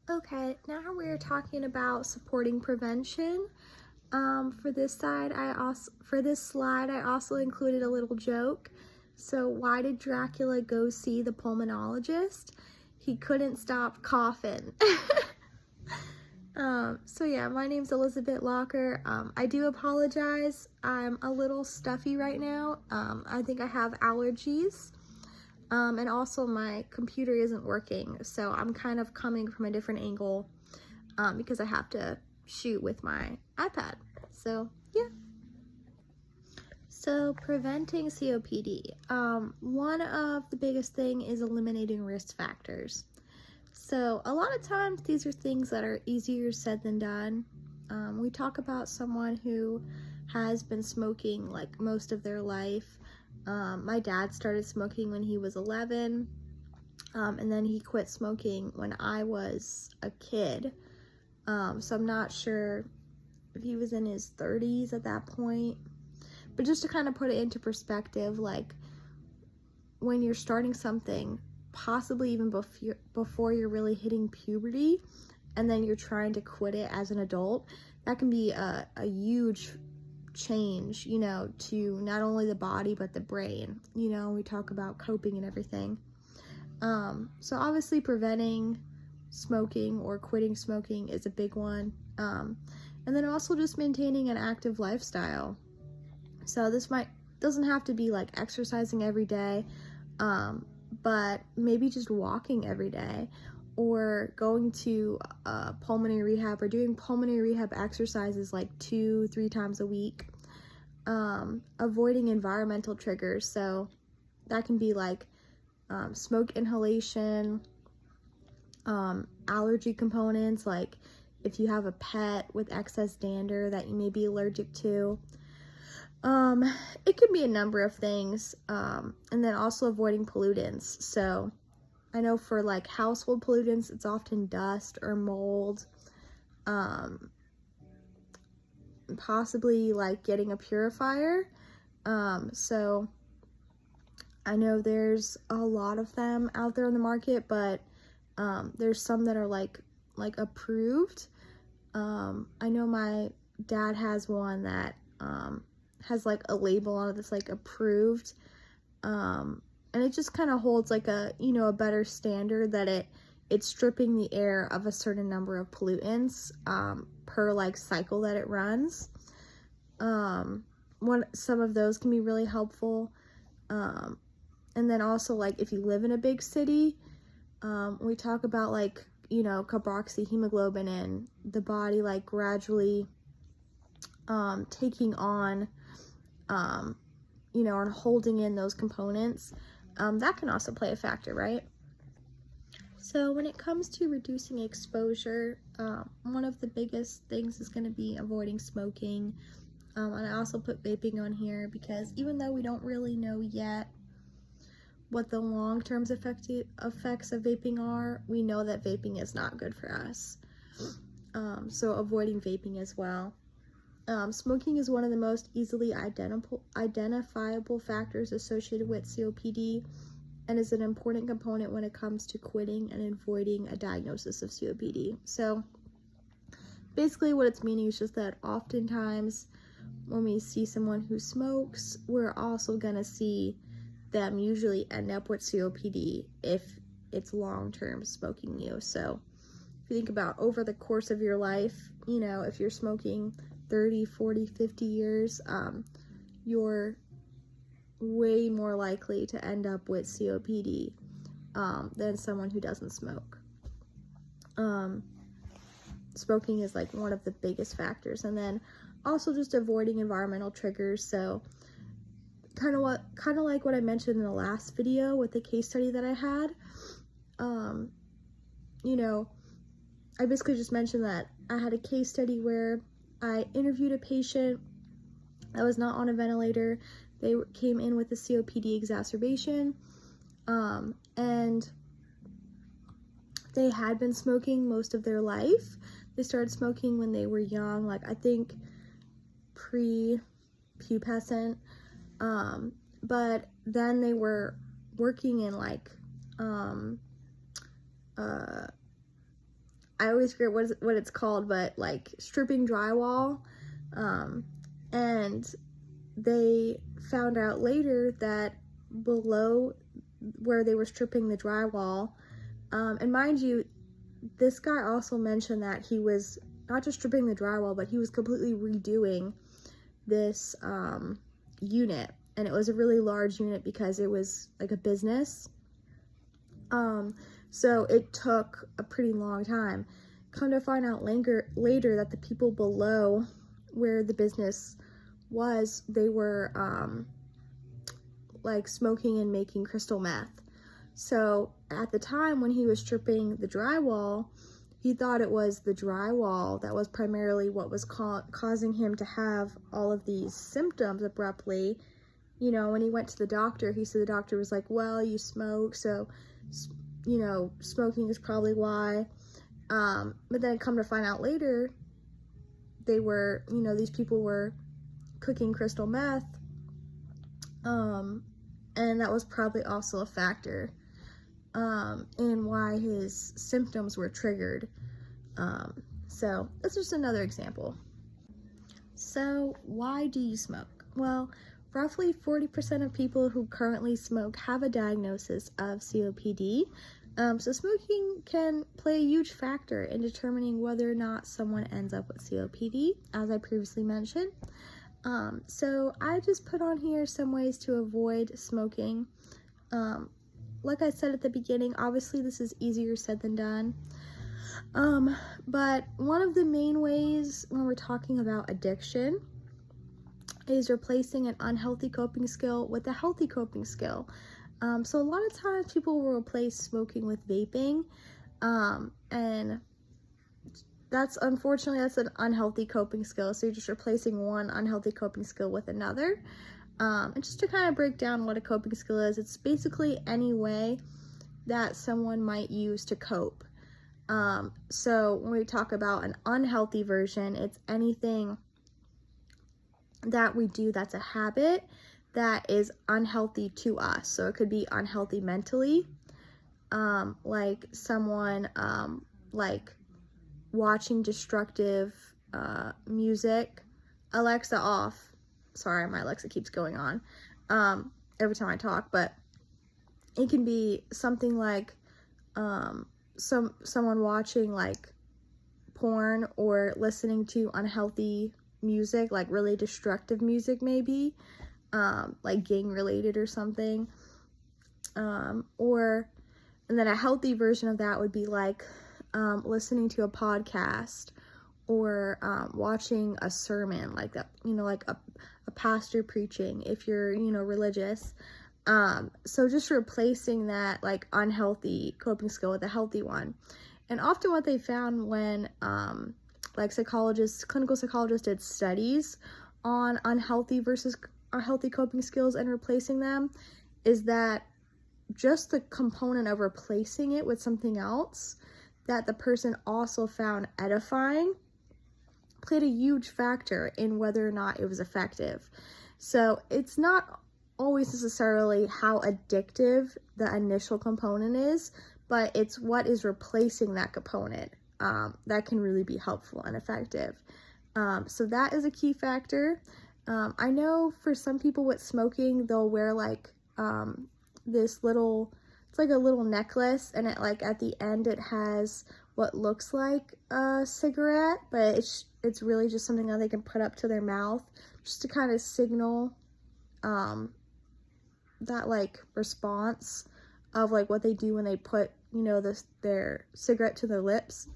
Okay, now we're talking about supporting prevention. For this slide, I also included a little joke. So, why did Dracula go see the pulmonologist? He couldn't stop coughing. So yeah, my name's Elizabeth Locker. I do apologize. I'm a little stuffy right now. I think I have allergies. And also my computer isn't working, so I'm kind of coming from a different angle because I have to shoot with my iPad. So yeah. So preventing COPD. One of the biggest thing is eliminating risk factors. So a lot of times these are things that are easier said than done. We talk about someone who has been smoking like most of their life. My dad started smoking when he was 11, and then he quit smoking when I was a kid. So I'm not sure if he was in his 30s at that point. But just to kind of put it into perspective, like when you're starting something, possibly even before you're really hitting puberty, and then you're trying to quit it as an adult, that can be a huge change, you know, to not only the body but the brain. You know, we talk about coping and everything. So obviously preventing smoking or quitting smoking is a big one. And then also just maintaining an active lifestyle. So this doesn't have to be like exercising every day, but maybe just walking every day, or going to pulmonary rehab, or doing pulmonary rehab exercises like 2-3 times a week. Avoiding environmental triggers, so that can be like smoke inhalation, allergy components, like if you have a pet with excess dander that you may be allergic to. It could be a number of things, and then also avoiding pollutants. So I know for like household pollutants, it's often dust or mold, possibly like getting a purifier. So I know there's a lot of them out there in the market, but there's some that are like approved. I know my dad has one that has like a label on it that's like approved, and it just kind of holds like a, you know, a better standard that it's stripping the air of a certain number of pollutants per like cycle that it runs. Some of those can be really helpful. And then also like if you live in a big city, we talk about like, you know, carboxyhemoglobin and the body like gradually taking on, you know, and holding in those components. That can also play a factor, right? So when it comes to reducing exposure, one of the biggest things is going to be avoiding smoking. And I also put vaping on here because even though we don't really know yet what the long-term effects of vaping are, we know that vaping is not good for us. So avoiding vaping as well. Smoking is one of the most easily identifiable factors associated with COPD, and is an important component when it comes to quitting and avoiding a diagnosis of COPD. So basically what it's meaning is just that oftentimes when we see someone who smokes, we're also going to see them usually end up with COPD if it's long-term smoking use. So if you think about over the course of your life, you know, if you're smoking 30, 40, 50 years, you're way more likely to end up with COPD than someone who doesn't smoke. Smoking is like one of the biggest factors. And then also just avoiding environmental triggers. So kind of like what I mentioned in the last video with the case study that I had. You know, I basically just mentioned that I had a case study where I interviewed a patient that was not on a ventilator. They came in with a COPD exacerbation, and they had been smoking most of their life. They started smoking when they were young, like I think pre-pubescent, but then they were working in like I always forget what it's called, but like stripping drywall. And they found out later that below where they were stripping the drywall, and mind you, this guy also mentioned that he was not just stripping the drywall, but he was completely redoing this unit, and it was a really large unit because it was like a business. So it took a pretty long time. Come to find out later that the people below where the business was, they were like smoking and making crystal meth. So at the time when he was stripping the drywall, he thought it was the drywall that was primarily what was causing him to have all of these symptoms abruptly. You know, when he went to the doctor, he said the doctor was like, well, you smoke, so, you know, smoking is probably why. But then come to find out later, they were, you know, these people were cooking crystal meth, and that was probably also a factor in why his symptoms were triggered. So that's just another example. So why do you smoke? Well, roughly 40% of people who currently smoke have a diagnosis of COPD. So smoking can play a huge factor in determining whether or not someone ends up with COPD, as I previously mentioned. So I just put on here some ways to avoid smoking. Like I said at the beginning, obviously this is easier said than done. But one of the main ways when we're talking about addiction is replacing an unhealthy coping skill with a healthy coping skill. So a lot of times people will replace smoking with vaping, and unfortunately that's an unhealthy coping skill. So you're just replacing one unhealthy coping skill with another. And just to kind of break down what a coping skill is, it's basically any way that someone might use to cope. So when we talk about an unhealthy version, it's anything that we do that's a habit that is unhealthy to us. So it could be unhealthy mentally, like someone like watching destructive music. Alexa off. Sorry, my Alexa keeps going on every time I talk, but it can be something like someone watching like porn or listening to unhealthy music, like really destructive music maybe, like gang related or something, and then a healthy version of that would be like listening to a podcast or watching a sermon, like that, you know, like a pastor preaching if you're, you know, religious. So just replacing that like unhealthy coping skill with a healthy one. And often what they found when like clinical psychologists did studies on unhealthy versus healthy coping skills and replacing them, is that just the component of replacing it with something else that the person also found edifying played a huge factor in whether or not it was effective. So it's not always necessarily how addictive the initial component is, but it's what is replacing that component that can really be helpful and effective. So that is a key factor. I know for some people with smoking, they'll wear like this little, it's like a little necklace, and it like at the end it has what looks like a cigarette, but it's really just something that they can put up to their mouth just to kind of signal that like response of like what they do when they put, you know, their cigarette to their lips.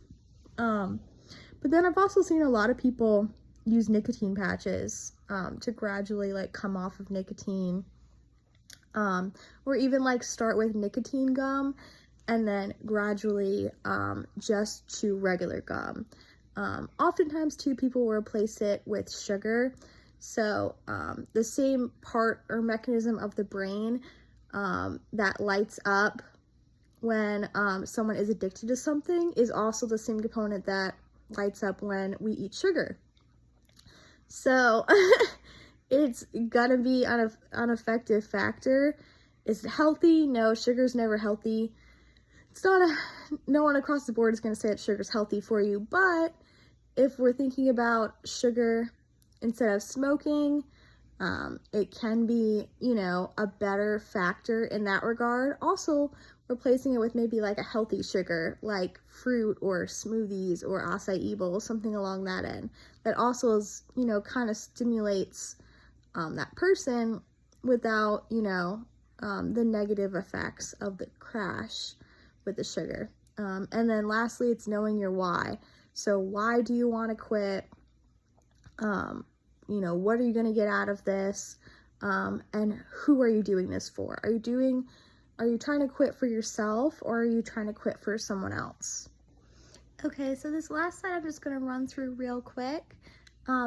But then I've also seen a lot of people use nicotine patches to gradually like come off of nicotine, or even like start with nicotine gum and then gradually just to regular gum. Oftentimes too, people will replace it with sugar. So the same part or mechanism of the brain that lights up when someone is addicted to something is also the same component that lights up when we eat sugar. So it's gonna be an effective factor. Is it healthy? No, sugar's never healthy. it's not no one across the board is going to say that sugar is healthy for you, but if we're thinking about sugar instead of smoking, it can be, you know, a better factor in that regard. Also, replacing it with maybe like a healthy sugar, like fruit or smoothies or acai bowl, something along that end, that also is, you know, kind of stimulates that person without, you know, the negative effects of the crash with the sugar. And then lastly, it's knowing your why. So why do you want to quit? You know, what are you going to get out of this? And who are you doing this for? Are you trying to quit for yourself, or are you trying to quit for someone else? Okay, so this last slide I'm just going to run through real quick.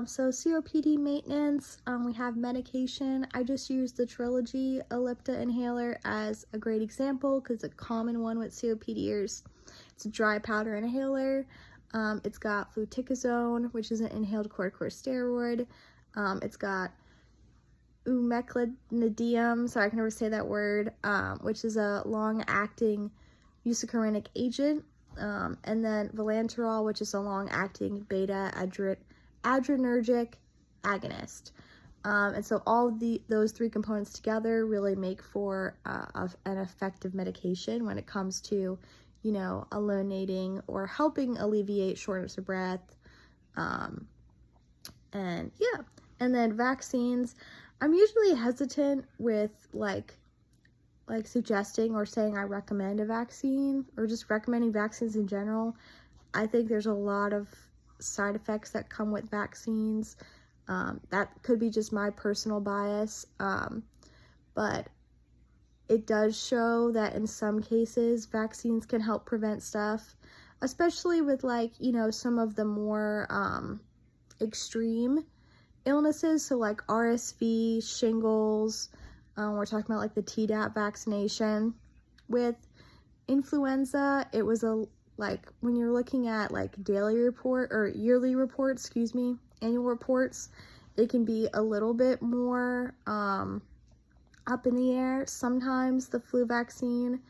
So COPD maintenance, we have medication. I just used the Trilogy Ellipta inhaler as a great example because it's a common one with COPDers. It's a dry powder inhaler. It's got fluticasone, which is an inhaled corticosteroid. It's got umeclidinium, sorry I can never say that word, which is a long-acting muscarinic agent. And then vilanterol, which is a long-acting beta-adrenergic agonist. And so all those three components together really make for an effective medication when it comes to, you know, eliminating or helping alleviate shortness of breath. And yeah, and then vaccines. I'm usually hesitant with like suggesting or saying I recommend a vaccine, or just recommending vaccines in general. I think there's a lot of side effects that come with vaccines. That could be just my personal bias, but it does show that in some cases vaccines can help prevent stuff, especially with like, you know, some of the more extreme illnesses, so like RSV, shingles. We're talking about like the Tdap vaccination. With influenza, it was like when you're looking at like daily report or yearly reports, annual reports, it can be a little bit more up in the air. Sometimes the flu vaccine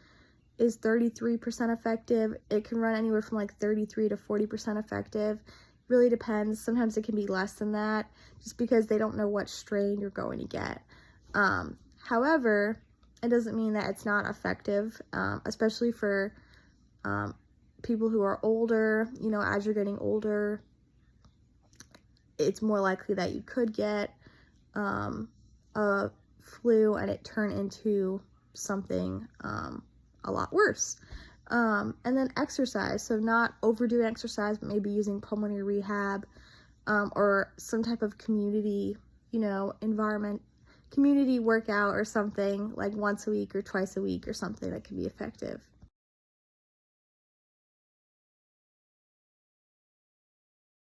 is 33% effective. It can run anywhere from like 33 to 40% effective. Really depends. Sometimes it can be less than that, just because they don't know what strain you're going to get. However, it doesn't mean that it's not effective, especially for people who are older. You know, as you're getting older, it's more likely that you could get a flu and it turn into something a lot worse. And then exercise, so not overdoing exercise, but maybe using pulmonary rehab, or some type of community, you know, community workout or something, like once a week or twice a week or something that can be effective.